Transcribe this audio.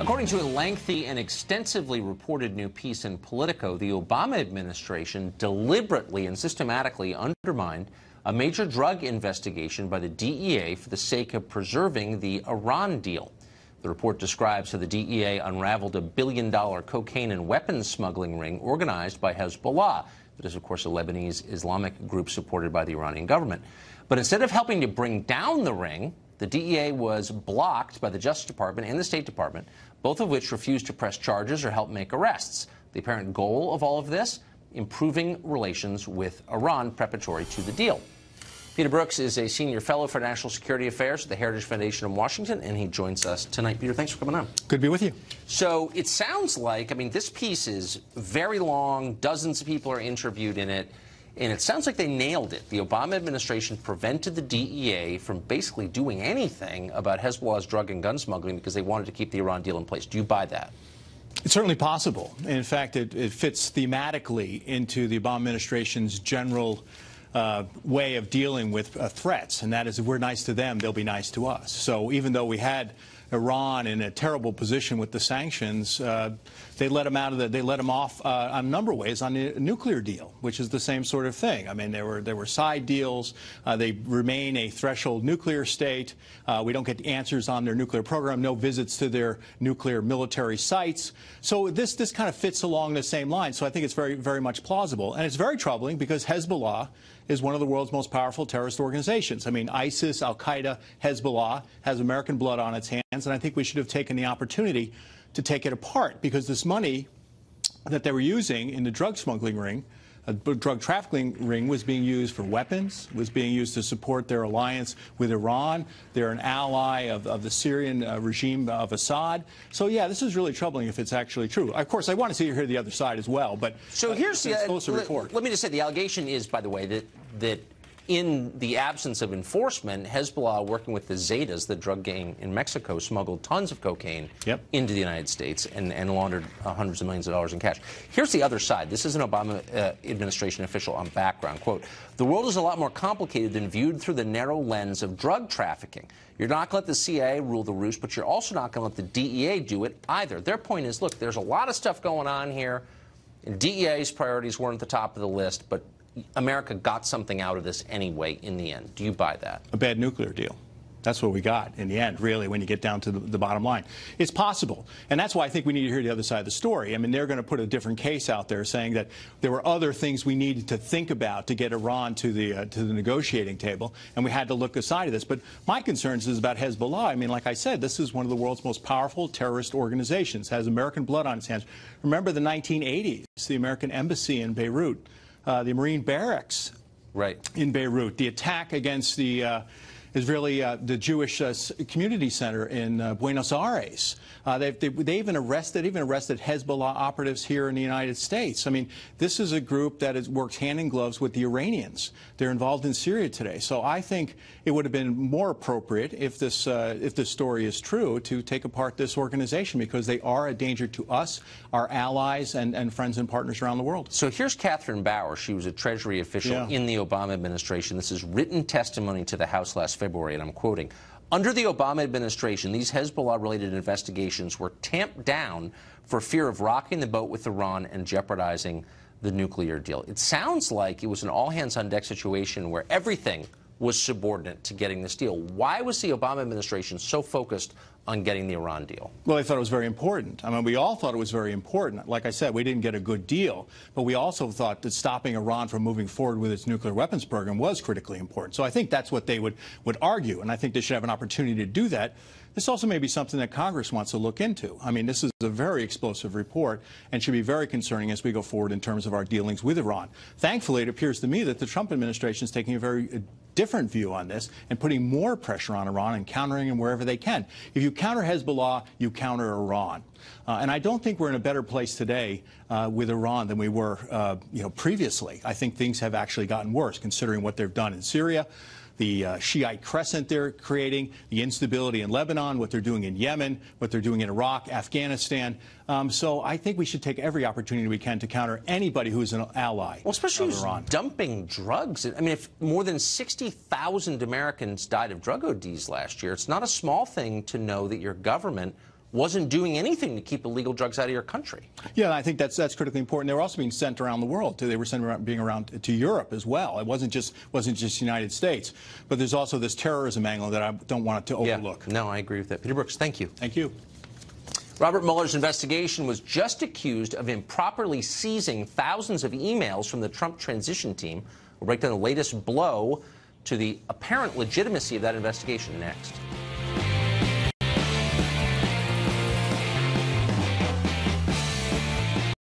According to a lengthy and extensively reported new piece in Politico, the Obama administration deliberately and systematically undermined a major drug investigation by the DEA for the sake of preserving the Iran deal. The report describes how the DEA unraveled a billion-dollar cocaine and weapons smuggling ring organized by Hezbollah. That is, of course, a Lebanese Islamic group supported by the Iranian government. But instead of helping to bring down the ring, the DEA was blocked by the Justice Department and the State Department, both of which refused to press charges or help make arrests. The apparent goal of all of this? Improving relations with Iran preparatory to the deal. Peter Brooks is a senior fellow for national security affairs at the Heritage Foundation in Washington, and he joins us tonight. Peter, thanks for coming on. Good to be with you. So it sounds like, this piece is very long. Dozens of people are interviewed in it. And it sounds like they nailed it. The Obama administration prevented the DEA from basically doing anything about Hezbollah's drug and gun smuggling because they wanted to keep the Iran deal in place. Do you buy that? It's certainly possible. In fact, it fits thematically into the Obama administration's general way of dealing with threats, and that is if we're nice to them, they'll be nice to us. So even though we had Iran in a terrible position with the sanctions, they let them out of they let them off on a number of ways on the nuclear deal, which is the same sort of thing. There were side deals. They remain a threshold nuclear state. We don't get the answers on their nuclear program. No visits to their nuclear military sites. So this kind of fits along the same line. So I think it's very, very much plausible, and it's very troubling because Hezbollah is one of the world's most powerful terrorist organizations. ISIS, Al-Qaeda, Hezbollah has American blood on its hands, and I think we should have taken the opportunity to take it apart because this money that they were using in the drug smuggling ring, drug trafficking ring, was being used for weapons, was being used to support their alliance with Iran. They're an ally of the Syrian regime of Assad. So, yeah, this is really troubling if it's actually true. Of course, I want to hear the other side as well. But so here's the report. Let me just say the allegation is, by the way, that in the absence of enforcement, Hezbollah, working with the Zetas, the drug gang in Mexico, smuggled tons of cocaine into the United States and laundered hundreds of millions of dollars in cash. Here's the other side. This is an Obama administration official on background. Quote, "The world is a lot more complicated than viewed through the narrow lens of drug trafficking. You're not going to let the CIA rule the roost, but you're also not going to let the DEA do it either." Their point is, look, there's a lot of stuff going on here. DEA's priorities weren't at the top of the list, but America got something out of this anyway in the end. Do you buy that? A bad nuclear deal. That's what we got in the end, really, when you get down to the bottom line. It's possible. And that's why I think we need to hear the other side of the story. They're going to put a different case out there saying that there were other things we needed to think about to get Iran to the negotiating table, and we had to look aside of this. But my concerns is about Hezbollah. Like I said, this is one of the world's most powerful terrorist organizations, has American blood on its hands. Remember the 1980s, the American embassy in Beirut, the Marine barracks in Beirut, the attack against the Israeli, the Jewish community center in Buenos Aires. They even arrested Hezbollah operatives here in the United States. This is a group that works hand in gloves with the Iranians. They're involved in Syria today. So I think it would have been more appropriate if this story is true to take apart this organization because they are a danger to us, our allies, and friends and partners around the world. So here's Catherine Bauer. She was a Treasury official in the Obama administration. This is written testimony to the House last February, and I'm quoting, "Under the Obama administration, these Hezbollah-related investigations were tamped down for fear of rocking the boat with Iran and jeopardizing the nuclear deal." It sounds like it was an all-hands-on-deck situation where everything was subordinate to getting this deal. Why was the Obama administration so focused on getting the Iran deal? Well, they thought it was very important. We all thought it was very important. Like I said, we didn't get a good deal, but we also thought that stopping Iran from moving forward with its nuclear weapons program was critically important. So I think that's what they would argue, and I think they should have an opportunity to do that. This also may be something that Congress wants to look into. This is a very explosive report and should be very concerning as we go forward in terms of our dealings with Iran. Thankfully, it appears to me that the Trump administration is taking a very different view on this and putting more pressure on Iran and countering them wherever they can. If you counter Hezbollah, you counter Iran. And I don't think we're in a better place today with Iran than we were previously. I think things have actually gotten worse considering what they've done in Syria, the Shiite crescent they're creating, the instability in Lebanon, what they're doing in Yemen, what they're doing in Iraq, Afghanistan. So I think we should take every opportunity we can to counter anybody who's an ally of especially Iran. Dumping drugs. If more than 60,000 Americans died of drug ODs last year, it's not a small thing to know that your government wasn't doing anything to keep illegal drugs out of your country. Yeah, I think that's critically important. They were also being sent around the world too. They were being around to Europe as well. It wasn't just the United States, but there's also this terrorism angle that I don't want to overlook. Yeah, no, I agree with that. Peter Brooks, thank you. Thank you. Robert Mueller's investigation was just accused of improperly seizing thousands of emails from the Trump transition team. We'll break down the latest blow to the apparent legitimacy of that investigation next.